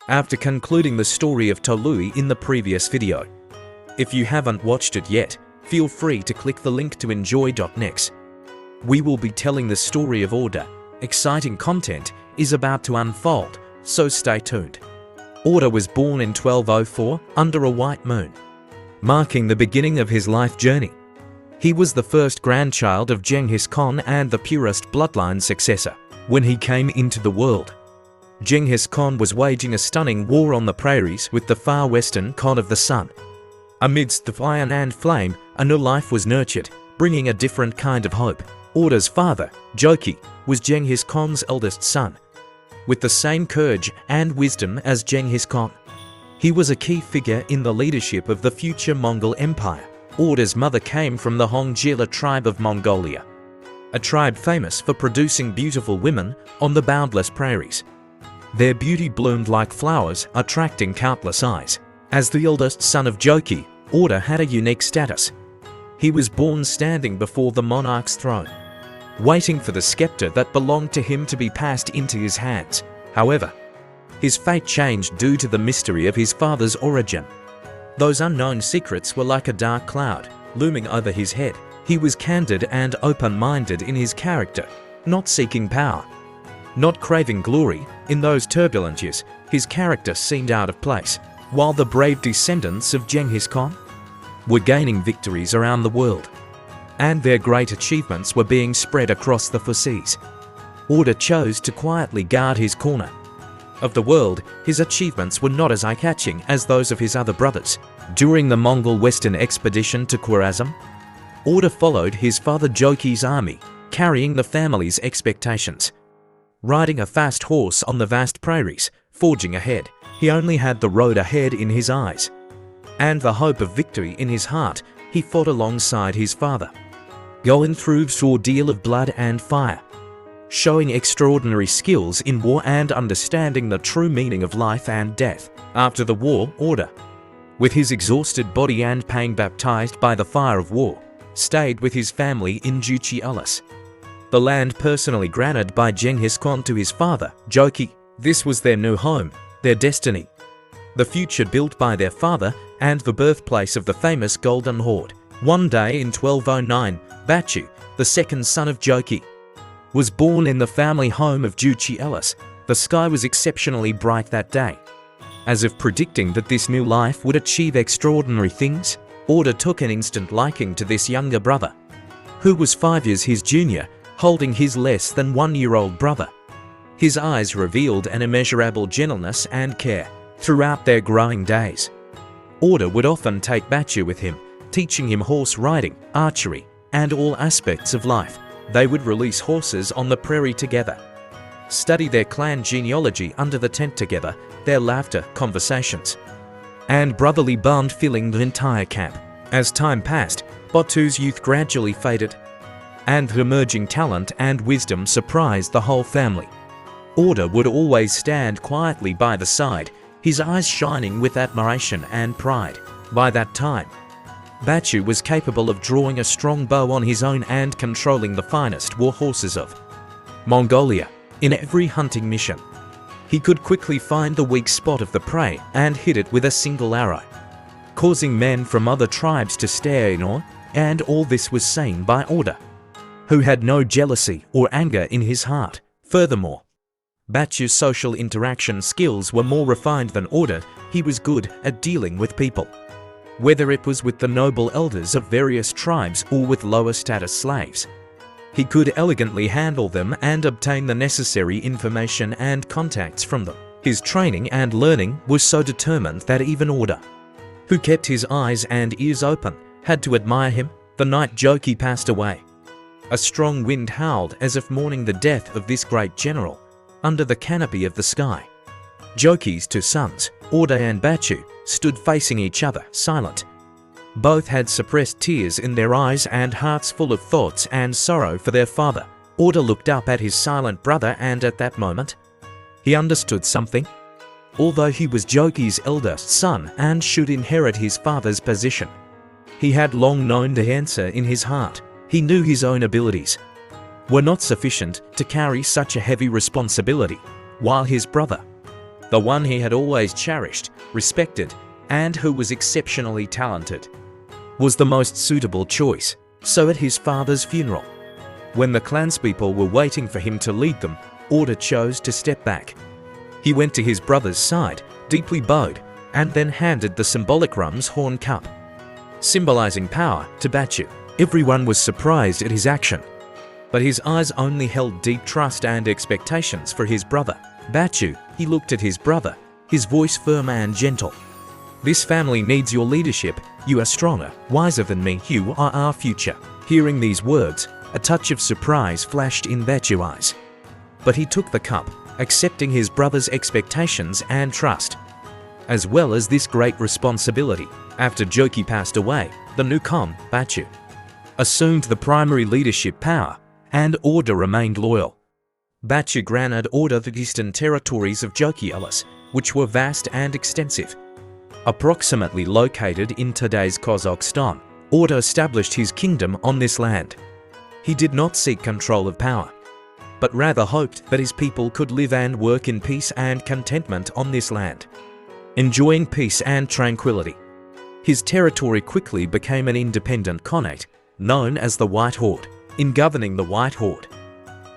after concluding the story of Tolui in the previous video. If you haven't watched it yet, feel free to click the link to enjoy.next. We will be telling the story of Orda. Exciting content is about to unfold, so stay tuned. Orda was born in 1204 under a white moon, marking the beginning of his life journey. He was the first grandchild of Genghis Khan and the purest bloodline successor when he came into the world. Genghis Khan was waging a stunning war on the prairies with the far western Khan of the sun. Amidst the fire and flame, a new life was nurtured, bringing a different kind of hope. Orda's father, Jochi, was Genghis Khan's eldest son, with the same courage and wisdom as Genghis Khan. He was a key figure in the leadership of the future Mongol Empire. Orda's mother came from the Hongila tribe of Mongolia, a tribe famous for producing beautiful women on the boundless prairies. Their beauty bloomed like flowers, attracting countless eyes. As the eldest son of Jochi, Orda had a unique status. He was born standing before the monarch's throne, waiting for the scepter that belonged to him to be passed into his hands. However, his fate changed due to the mystery of his father's origin. Those unknown secrets were like a dark cloud looming over his head. He was candid and open-minded in his character, not seeking power, not craving glory. In those turbulent years, his character seemed out of place, while the brave descendants of Genghis Khan were gaining victories around the world, and their great achievements were being spread across the four seas. Orda chose to quietly guard his corner of the world. His achievements were not as eye-catching as those of his other brothers. During the Mongol Western expedition to Khwarezm, Orda followed his father Jochi's army, carrying the family's expectations. Riding a fast horse on the vast prairies, forging ahead, he only had the road ahead in his eyes, and the hope of victory in his heart. He fought alongside his father, going through the ordeal of blood and fire, showing extraordinary skills in war and understanding the true meaning of life and death. After the war, Orda, with his exhausted body and pain baptized by the fire of war, stayed with his family in Jochi, the land personally granted by Genghis Khan to his father, Jochi. This was their new home, their destiny, the future built by their father, and the birthplace of the famous Golden Horde. One day in 1209, Batu, the second son of Jochi, was born in the family home of Jochi. The sky was exceptionally bright that day. As if predicting that this new life would achieve extraordinary things, Orda took an instant liking to this younger brother, who was 5 years his junior, holding his less than 1-year-old brother. His eyes revealed an immeasurable gentleness and care throughout their growing days. Orda would often take Batu with him, teaching him horse riding, archery, and all aspects of life. They would release horses on the prairie together, study their clan genealogy under the tent together, their laughter, conversations, and brotherly bond filling the entire camp. As time passed, Batu's youth gradually faded, and the emerging talent and wisdom surprised the whole family. Orda would always stand quietly by the side, his eyes shining with admiration and pride. By that time, Batu was capable of drawing a strong bow on his own and controlling the finest war horses of Mongolia. In every hunting mission, he could quickly find the weak spot of the prey and hit it with a single arrow, causing men from other tribes to stare in awe. And all this was seen by Orda, who had no jealousy or anger in his heart. Furthermore, Batu's social interaction skills were more refined than Orda. He was good at dealing with people, whether it was with the noble elders of various tribes or with lower status slaves. He could elegantly handle them and obtain the necessary information and contacts from them. His training and learning was so determined that even Orda, who kept his eyes and ears open, had to admire him. The night Jochi passed away, a strong wind howled as if mourning the death of this great general. Under the canopy of the sky, Jochi's two sons, Orda and Batu, stood facing each other, silent. Both had suppressed tears in their eyes and hearts full of thoughts and sorrow for their father. Orda looked up at his silent brother, and at that moment, he understood something. Although he was Jochi's eldest son and should inherit his father's position, he had long known the answer in his heart. He knew his own abilities were not sufficient to carry such a heavy responsibility, while his brother the one he had always cherished, respected, and who was exceptionally talented, was the most suitable choice. So at his father's funeral, when the clanspeople were waiting for him to lead them, Orda chose to step back. He went to his brother's side, deeply bowed, and then handed the symbolic Rum's horn cup, symbolizing power, to Batu. Everyone was surprised at his action, but his eyes only held deep trust and expectations for his brother. Batu, he looked at his brother, his voice firm and gentle. "This family needs your leadership. You are stronger, wiser than me. You are our future." Hearing these words, a touch of surprise flashed in Batu's eyes. But he took the cup, accepting his brother's expectations and trust, as well as this great responsibility. After Jochi passed away, the new Khan, Batu, assumed the primary leadership power, and Orda remained loyal. Batu granted Orda the eastern territories of Jochi, which were vast and extensive. Approximately located in today's Kazakhstan, Orda established his kingdom on this land. He did not seek control of power, but rather hoped that his people could live and work in peace and contentment on this land, enjoying peace and tranquility. His territory quickly became an independent Khanate, known as the White Horde. In governing the White Horde,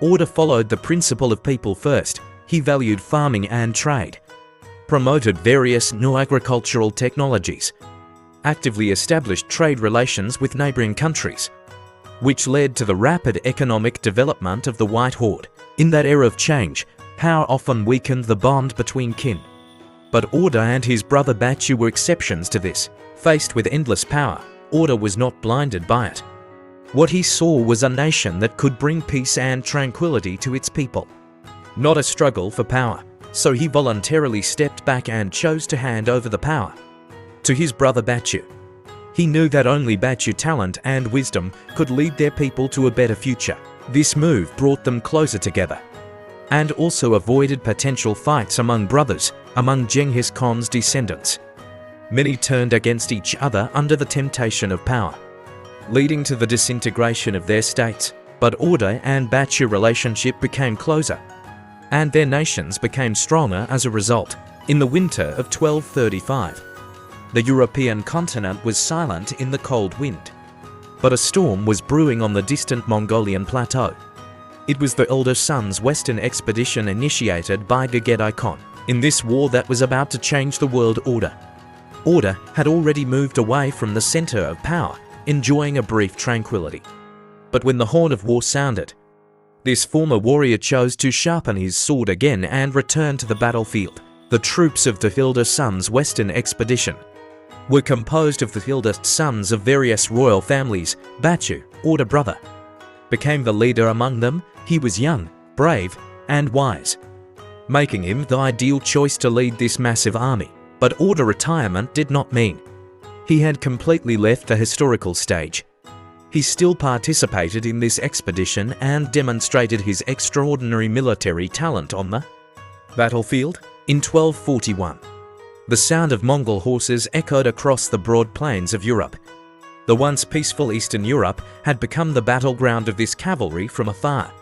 Orda followed the principle of people first. He valued farming and trade, promoted various new agricultural technologies, actively established trade relations with neighboring countries, which led to the rapid economic development of the White Horde. In that era of change, power often weakened the bond between kin. But Orda and his brother Batu were exceptions to this. Faced with endless power, Orda was not blinded by it. What he saw was a nation that could bring peace and tranquility to its people, not a struggle for power. So he voluntarily stepped back and chose to hand over the power to his brother Batu. He knew that only Batu's talent and wisdom could lead their people to a better future. This move brought them closer together, and also avoided potential fights among brothers, among Genghis Khan's descendants. Many turned against each other under the temptation of power, leading to the disintegration of their states. But Orda and Batu's relationship became closer, and their nations became stronger as a result. In the winter of 1235, the European continent was silent in the cold wind, but a storm was brewing on the distant Mongolian plateau. It was the eldest son's western expedition initiated by Genghis Khan. In this war that was about to change the world order, Orda had already moved away from the center of power, enjoying a brief tranquility. But when the horn of war sounded, this former warrior chose to sharpen his sword again and return to the battlefield. The troops of the eldest son's western expedition were composed of the eldest sons of various royal families. Batu, Orda brother, became the leader among them. He was young, brave, and wise, making him the ideal choice to lead this massive army. But Orda retirement did not mean he had completely left the historical stage. He still participated in this expedition and demonstrated his extraordinary military talent on the battlefield. In 1241, the sound of Mongol horses echoed across the broad plains of Europe. The once peaceful Eastern Europe had become the battleground of this cavalry from afar.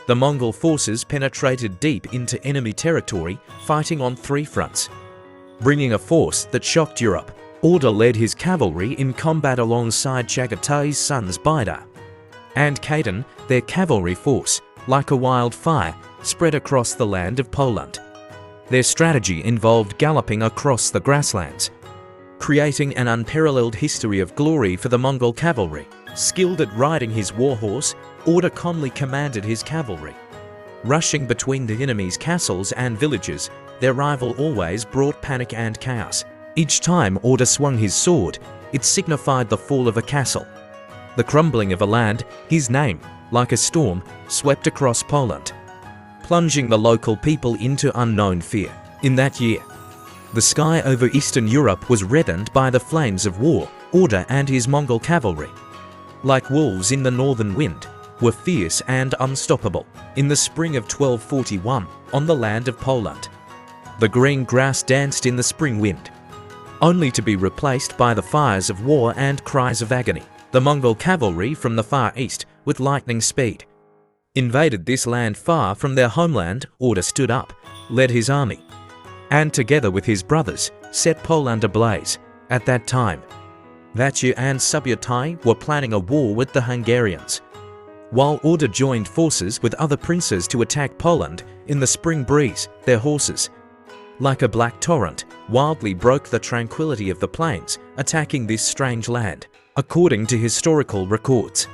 The Mongol forces penetrated deep into enemy territory, fighting on three fronts, bringing a force that shocked Europe. Orda led his cavalry in combat alongside Chagatay's sons Baida and Kaidan. Their cavalry force, like a wildfire, spread across the land of Poland. Their strategy involved galloping across the grasslands, creating an unparalleled history of glory for the Mongol cavalry. Skilled at riding his warhorse, Orda calmly commanded his cavalry, rushing between the enemy's castles and villages. Their rival always brought panic and chaos. Each time Orda swung his sword, it signified the fall of a castle, the crumbling of a land. His name, like a storm, swept across Poland, plunging the local people into unknown fear. In that year, the sky over Eastern Europe was reddened by the flames of war. Orda and his Mongol cavalry, like wolves in the northern wind, were fierce and unstoppable. In the spring of 1241, on the land of Poland, the green grass danced in the spring wind, only to be replaced by the fires of war and cries of agony. The Mongol cavalry from the far east, with lightning speed, invaded this land far from their homeland. Orda stood up, led his army, and together with his brothers, set Poland ablaze. At that time, Batu and Subutai were planning a war with the Hungarians, while Orda joined forces with other princes to attack Poland. In the spring breeze, their horses, like a black torrent, wildly broke the tranquility of the plains, attacking this strange land. According to historical records,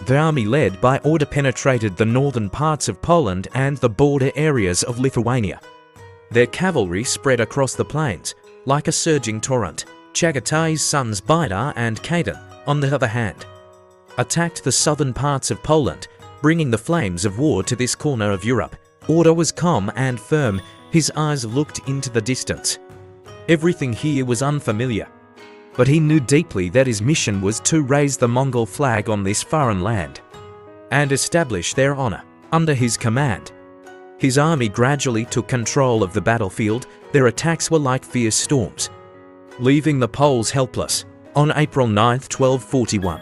the army led by Orda penetrated the northern parts of Poland and the border areas of Lithuania. Their cavalry spread across the plains like a surging torrent. Chagatai's sons Bidar and Kaden, on the other hand, attacked the southern parts of Poland, bringing the flames of war to this corner of Europe. Orda was calm and firm. His eyes looked into the distance. Everything here was unfamiliar, but he knew deeply that his mission was to raise the Mongol flag on this foreign land and establish their honor. Under his command, his army gradually took control of the battlefield. Their attacks were like fierce storms, leaving the Poles helpless. On April 9, 1241,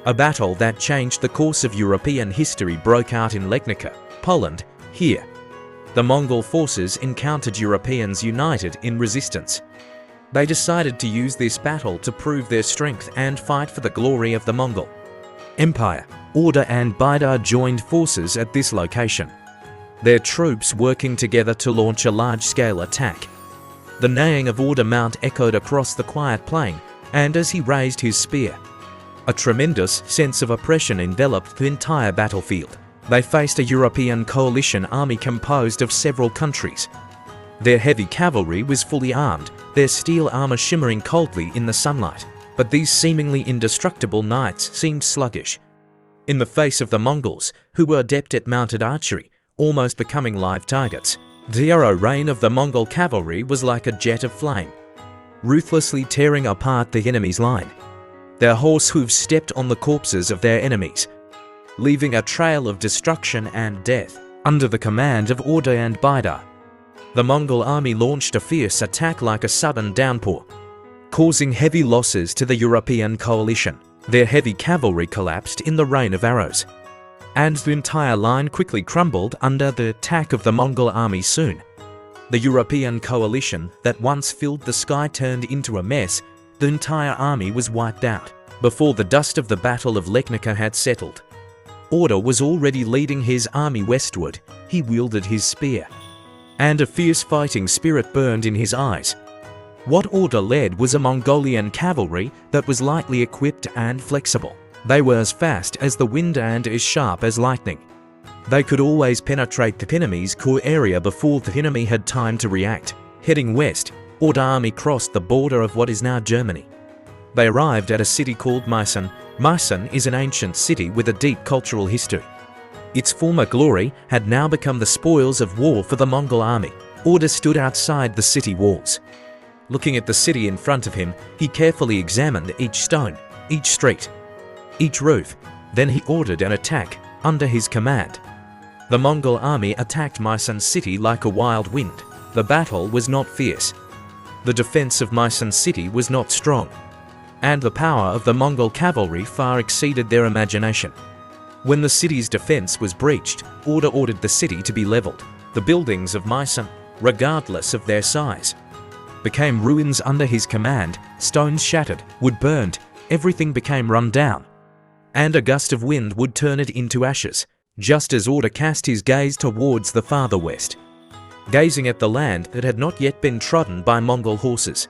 a battle that changed the course of European history broke out in Legnica, Poland. Here, the Mongol forces encountered Europeans united in resistance. They decided to use this battle to prove their strength and fight for the glory of the Mongol Empire. Orda and Bidar joined forces at this location, their troops working together to launch a large-scale attack. The neighing of Orda mount echoed across the quiet plain, and as he raised his spear, a tremendous sense of oppression enveloped the entire battlefield. They faced a European coalition army composed of several countries. Their heavy cavalry was fully armed, their steel armor shimmering coldly in the sunlight. But these seemingly indestructible knights seemed sluggish in the face of the Mongols, who were adept at mounted archery, almost becoming live targets. The arrow rain of the Mongol cavalry was like a jet of flame, ruthlessly tearing apart the enemy's line. Their horse hooves stepped on the corpses of their enemies, leaving a trail of destruction and death. Under the command of Orda and Bidar, the Mongol army launched a fierce attack like a sudden downpour, causing heavy losses to the European coalition. Their heavy cavalry collapsed in the rain of arrows, and the entire line quickly crumbled under the attack of the Mongol army. Soon, the European coalition that once filled the sky turned into a mess. The entire army was wiped out. Before the dust of the Battle of Liegnitz had settled, Orda was already leading his army westward. He wielded his spear, and a fierce fighting spirit burned in his eyes. What Orda led was a Mongolian cavalry that was lightly equipped and flexible. They were as fast as the wind and as sharp as lightning. They could always penetrate the enemy's core area before the enemy had time to react. Heading west, Orda army crossed the border of what is now Germany. They arrived at a city called Meissen. Meissen is an ancient city with a deep cultural history. Its former glory had now become the spoils of war for the Mongol army. Orda stood outside the city walls. Looking at the city in front of him, he carefully examined each stone, each street, each roof. Then he ordered an attack under his command. The Mongol army attacked Meissen city like a wild wind. The battle was not fierce. The defense of Meissen city was not strong, and the power of the Mongol cavalry far exceeded their imagination. When the city's defense was breached, Orda ordered the city to be leveled. The buildings of Meissen, regardless of their size, became ruins under his command. Stones shattered, wood burned, everything became run down, and a gust of wind would turn it into ashes. Just as Orda cast his gaze towards the farther west, gazing at the land that had not yet been trodden by Mongol horses,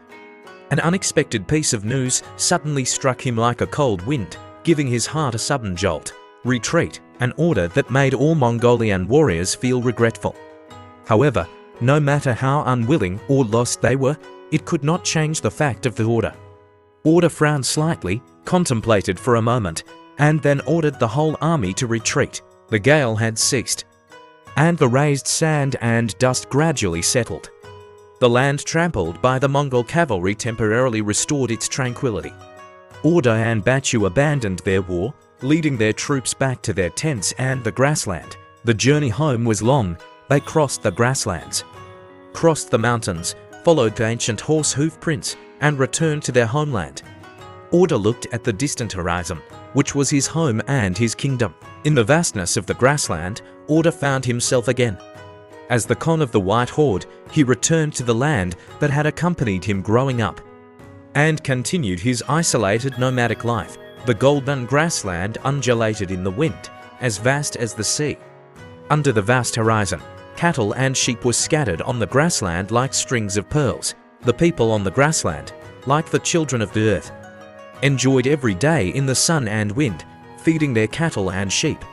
an unexpected piece of news suddenly struck him like a cold wind, giving his heart a sudden jolt. Retreat, an order that made all Mongolian warriors feel regretful. However, no matter how unwilling or lost they were, it could not change the fact of the order. Orda frowned slightly, contemplated for a moment, and then ordered the whole army to retreat. The gale had ceased, and the raised sand and dust gradually settled. The land trampled by the Mongol cavalry temporarily restored its tranquility. Orda and Batu abandoned their war, leading their troops back to their tents and the grassland. The journey home was long. They crossed the grasslands, crossed the mountains, followed the ancient horse hoof prints, and returned to their homeland. Orda looked at the distant horizon, which was his home and his kingdom. In the vastness of the grassland, Orda found himself again. As the Khan of the White Horde, he returned to the land that had accompanied him growing up, and continued his isolated nomadic life. The golden grassland undulated in the wind, as vast as the sea. Under the vast horizon, cattle and sheep were scattered on the grassland like strings of pearls. The people on the grassland, like the children of the earth, enjoyed every day in the sun and wind, feeding their cattle and sheep,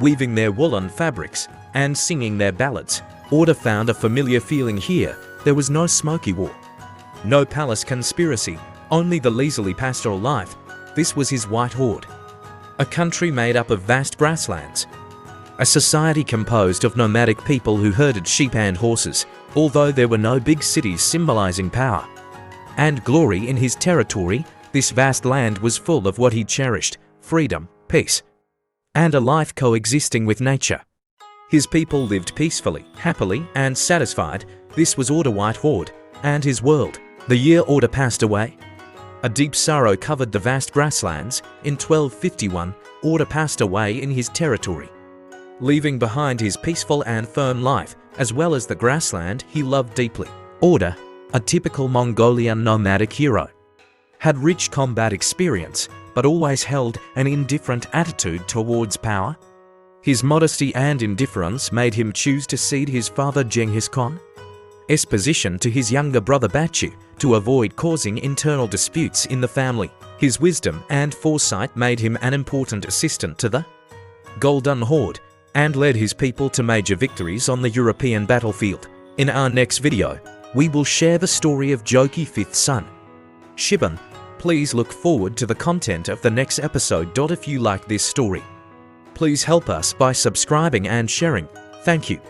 weaving their woolen fabrics, and singing their ballads. Orda found a familiar feeling here. There was no smoky war, no palace conspiracy, only the leisurely pastoral life. This was his White Horde, a country made up of vast grasslands, a society composed of nomadic people who herded sheep and horses. Although there were no big cities symbolizing power and glory in his territory, this vast land was full of what he cherished: freedom, peace, and a life coexisting with nature. His people lived peacefully, happily, and satisfied. This was Orda White Horde and his world. The year Orda passed away, a deep sorrow covered the vast grasslands. In 1251, Orda passed away in his territory, leaving behind his peaceful and firm life, as well as the grassland he loved deeply. Orda, a typical Mongolian nomadic hero, had rich combat experience, but always held an indifferent attitude towards power. His modesty and indifference made him choose to cede his father Genghis Khan's position to his younger brother Batu to avoid causing internal disputes in the family. His wisdom and foresight made him an important assistant to the Golden Horde and led his people to major victories on the European battlefield. In our next video, we will share the story of Jochi 5th son, Shiban. Please look forward to the content of the next episode. If you like this story, please help us by subscribing and sharing. Thank you.